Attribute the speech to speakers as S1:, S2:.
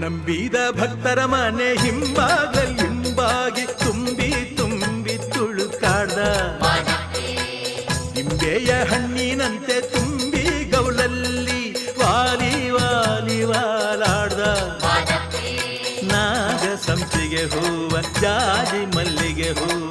S1: ನಂಬಿದ ಭಕ್ತರ ಮನೆ ಹಿಂಬಾಗಿ ತುಂಬಿ ತುಂಬಿ ತುಳುಕಾಡ್ದ ನಿಂಬೆಯ ಹಣ್ಣಿನಂತೆ ತುಂಬಿ ಗೌಲಲ್ಲಿ ವಾಲಿ ವಾಲಿ ವಾಲಾಡ್ದ ನಾಗ ಸಂಪಿಗೆ ಹೂವ ಜಾಜಿ ಮಲ್ಲಿಗೆ ಹೂವ